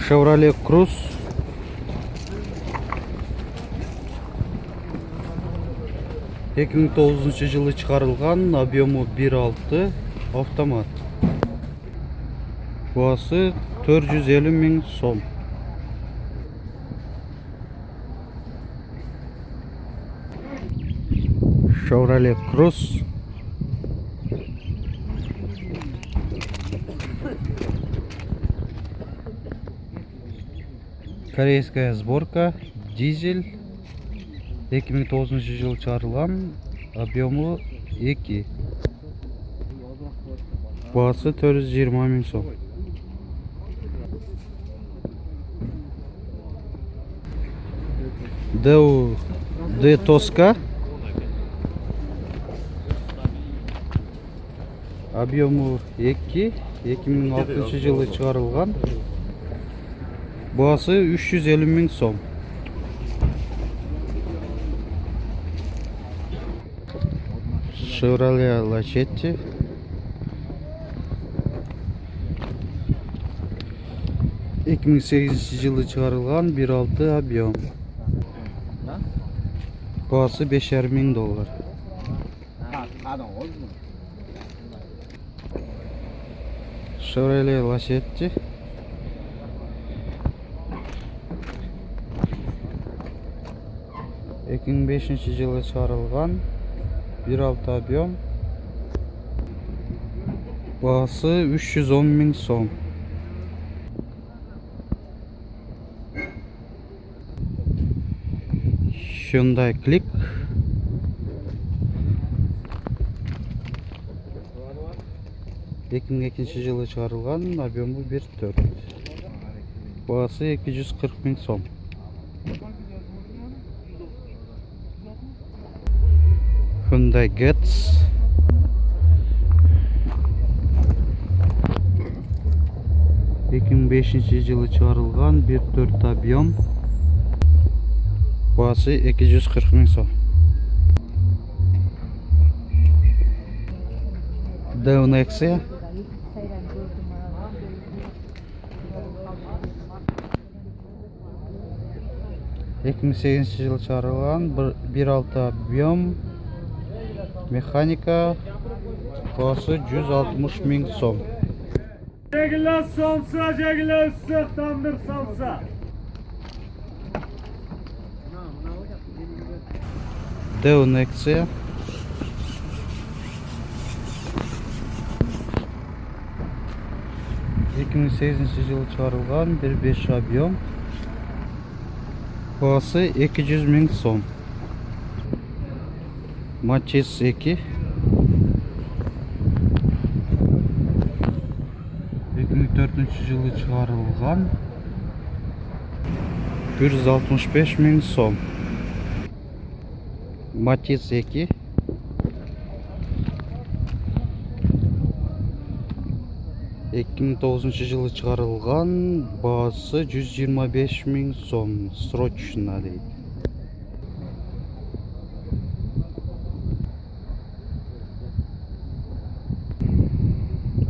Chevrolet CRUZ 2009 жылы чыгарылган, объему 1.6 автомат. Баасы 450 000 сом. Chevrolet CRUZ корейская сборка, дизель, 2009 жылы чыгарылган, объему 2. Баасы 420 000 сом. Д Тоска, объему 2, 2006 жылы чыгарылган, баасы 350 000 сом. Chevrolet LACETTI жылы чыгарылган, 1.6 объем. Баасы $5,500. Chevrolet LACETTI 2005 жылы чыгарылган, 1.6 объем. Баасы 310 000 сом. Hyundai Click 2002 жылы чыгарылган, объему 1.4. Баасы 240 000 сом. Hyundai Getz 2005 жылы чыгарылган, 1.4 объем. Баасы 240 000 сом. NEXIA 2008 жылы чыгарылган, 1.6 объем, механика, баасы 160 000 сом. Жегілі солса, жегілі үссіқ, тандыр солса. NEXIA 2008 жылы чыгарылган, 1.5 объем, баасы 200 000 сом. MATIZ 2 2004 жылы чыгарылган, 165 000 сом. MATIZ 2 2009 жылы чыгарылган, баасы 125 000 сом. Срочно дейт.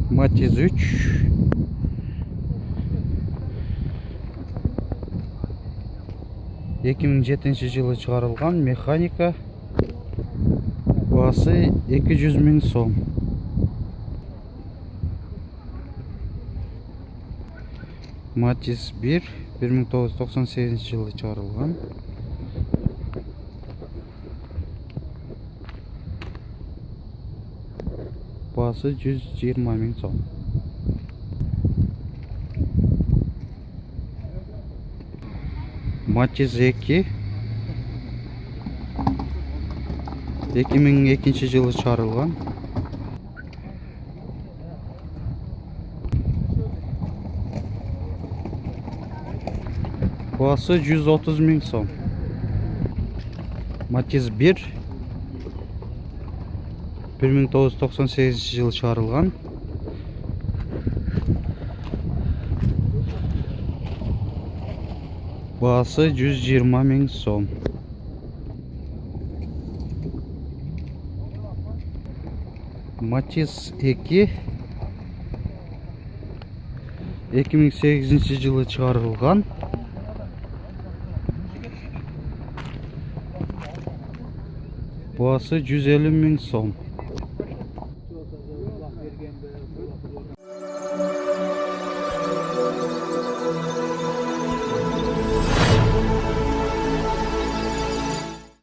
MATIZ 3 2007 жылы чыгарылган, механика, баасы 200 000 сом. MATIZ 1 1998 жылы чыгарылган, баасы 120 000 сом. MATIZ 2 2002 жылы чыгарылган, баасы 130 000 сом. MATIZ 1 1998 жылы чыгарылган, баасы 120 000 сом. MATIZ 2 2008 жылы чыгарылган. Баасы 150 000 сом.